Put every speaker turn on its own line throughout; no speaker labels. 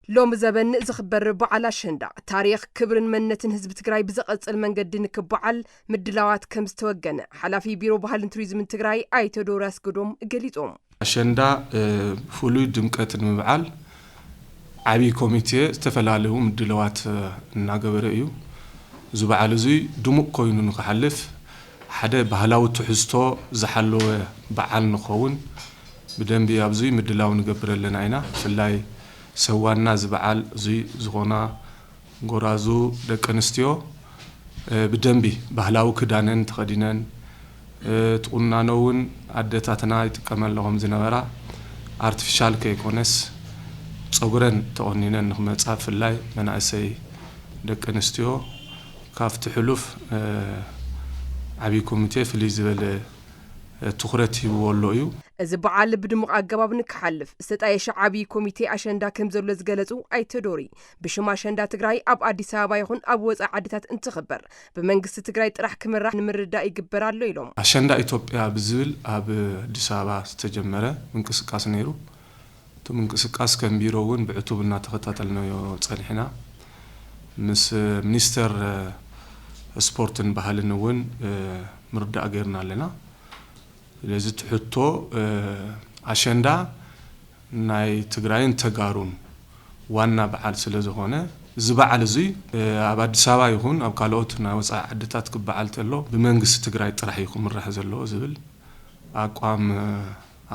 لوم زبن زخبر بعلا شندا تاريخ كبر منتن حزب تግራይ بزقصل መንገድ ንክበዓል ምድላዋት ከም ዝተወገነ ሓላፊ ቢሮ ባህልን ቱሪዝምን ትግራይ አይተ ዶራስ ጎዶም ገሊጾም
አሸንዳ ፍሉይ ድምቀትን ምብዓል ዓቢ ኮሚቴ ዝተፈላልዩ ምድላዋት እናገበረ እዩ ዝበዓል እዚ ድሙቅ ኮይኑ ንክሐልፍ ሓደ ባህላዊ ትሕዝቶ ዝሓለወ በዓል ንኸውን ብደንቢ ኣብዙ ምድላው ንገብረለና ኢና ፍላይ ሰዋና ዝበዓል እዚ ዝኾና ጎራዙ ደቀንስትዮ ብደንቢ ባህላዊ ክዳነን ተኸዲነን ጥቁናነውን አደታትና ይጥቀመለዎም ዝነበራ አርቲፊሻል ከይኮነስ ጸጉረን ተቆኒነን ንመጻፍ ፍላይ መናእሰይ ደቀንስትዮ ካፍቲ ሕሉፍ ዓቢ ኮሚቴ ፍልይ ዝበለ ትኩረት ይወሎ እዩ
እዚ በዓል ብድሙቕ አገባብ ንክሐልፍ ዝተጣየሸ ዓቢ ኮሚቴ አሸንዳ ከም ዘሎ ዝገለጹ አይተዶሪ ብሽማ አሸንዳ ትግራይ ኣብ አዲስ አበባ ይኹን ኣብ ወጻኢ ዓዲታት እንትኽበር ብመንግስቲ ትግራይ ጥራሕ ክምራሕ ንምርዳ ይግበራሉ ኢሎም
አሸንዳ ኢትዮጵያ ብዝብል ኣብ አዲስ አበባ ዝተጀመረ እንቅስቃሴ ነይሩ ቶም እንቅስቃሴ ከም ቢሮውን ብዕቱብና ተኸታተልናዮ ጸኒሕና ምስ ሚኒስተር ስፖርትን ባህልን እውን ምርዳእ ገርና ኣለና ለዚ ትሕቶ አሸንዳ ናይ ትግራይን ተጋሩን ዋና በዓል ስለ ዝኾነ ዝበዓል እዚ ኣብ አዲስ አበባ ይኹን ኣብ ካልኦት ናይ ወጻኢ ዓድታት ክበዓል ተሎ ብመንግስቲ ትግራይ ጥራሕ ይኹን ምራሕ ዘሎ ዝብል አቋም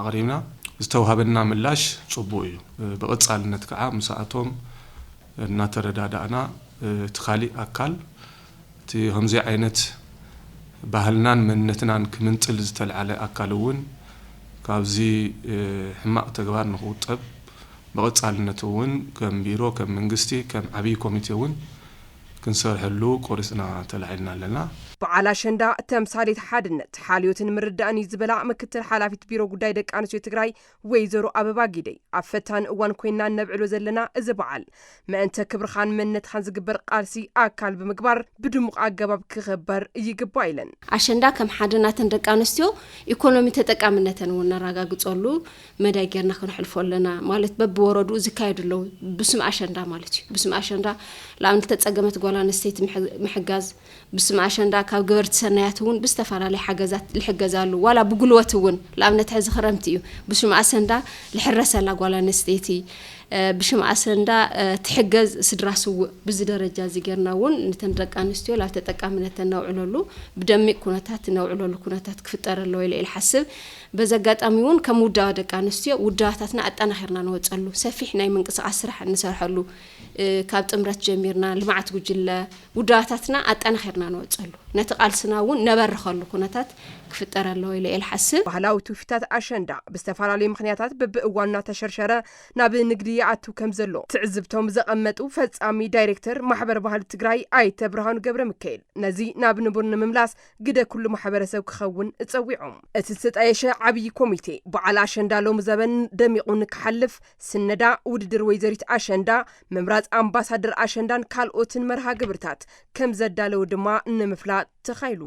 አቅሪብና ዝተዋሃበና ምላሽ ጽቡቅ እዩ በቀጻልነት ከዓ ምሳአቶም እናተረዳዳና ትኻሊ አካል እቲ همزي አይነት ባህልናን መንነትናን ክምንጥል ዝተልዓለ አካልውን ካብዚ ሕማቅ ተግባር ንኽውጠብ በቀጻልነቱውን ከም ቢሮ ከም መንግስቲ ከም ዓቢ ኮሚቴውን ክንሰርሐሉ ቆርጽና ተላዒልና ኣለና
በዓል አሸንዳ ተምሳሌት ሓድነት ሓልዮትን ምርዳእን ይዝበላ ምክትል ሓላፊት ቢሮ ጉዳይ ደቂ ኣንስትዮ ትግራይ ወይዘሮ አበባ ጊደይ ኣብ ፈታን እዋን ኮይና ነብዕሎ ዘለና እዚ በዓል መእንተ ክብርኻን መንነትኻን ዝግበር ቃልሲ ኣካል ብምግባር ብድሙቕ አገባብ ክኽበር ይግባእ ኢለን
አሸንዳ ከም ሓድናትን ደቂ ኣንስትዮ ኢኮኖሚ ተጠቃምነትን ወነራጋግጸሉ መዳይ ጌርና ክንሕልፈለና ማለት በብወረዱ ዝካየድሉ ብስም አሸንዳ ማለት እዩ ብስም አሸንዳ ላም ተጸገመት ጓላንስቴት ምሕጋዝ ብስም አሸንዳ ካብ ገበርቲ ሰናያትውን ብስተፋላለይ ሓገዛት ልሕገዛሉ ዋላ ብጉልወትውን ለአብነት ሕዚ ክረምቲ እዩ ብስም አሸንዳ ልሕረሰላ ጓላንስቴቲ ብሽም አሸንዳ ትሕገዝ ስድራስው ብዚ ደረጃ ዝገርናውን ንተንደቂ አንስትዮ ላብ ተጠቃምነት ነውዕለሉ ብደሚቅ ኩነታት ነውዕለሉ ኩነታት ክፍጠረሉ ኢለ ልሓስብ በዘጋጣሚውን ከም ውዳ ደቂ አንስትዮ ውዳታትና አጣናኺርና ነወጸሉ ሰፊሕ ናይ ምንቅስቃስ ስራሕ እንሰርሐሉ ካብ ጥምረት ጀሚርና ልማዓት ጉጅለ ውዳታትና አጣናኺርና ነወጸሉ ነቲ ቃልስናውን ነበርኸሉ ኩነታት ክፍጠረሉ ኢለ ልሓስብ
ባህላዊ ትውፊታት አሸንዳ ብስተፋላለዩ ምክንያታት በብእዋንና ተሸርሸረ ናብ ንግዲ ያአቱ ከም ዘሎ ትዕዝብቶም ዘቀመጡ ፈጻሚ ዳይሬክተር ማሕበር ባህል ትግራይ አይተ ብርሃኑ ገብረ ሚካኤል ነዚ ናብ ንቡር ንምምላስ ግደ ኩሉ ማሕበረሰብ ክኸውን እጸዊዖም እቲ ዝተጣየሸ ዓቢ ኮሚቴ በዓል አሸንዳ ሎም ዘበን ደሚቁን ክሐልፍ ስነዳ ውድድር ወይዘሪት አሸንዳ መምራጽ አምባሳደር አሸንዳን ካልኦትን መርሃ ግብርታት ከም ዘዳለው ድማ ንምፍላጥ ተኻይሉ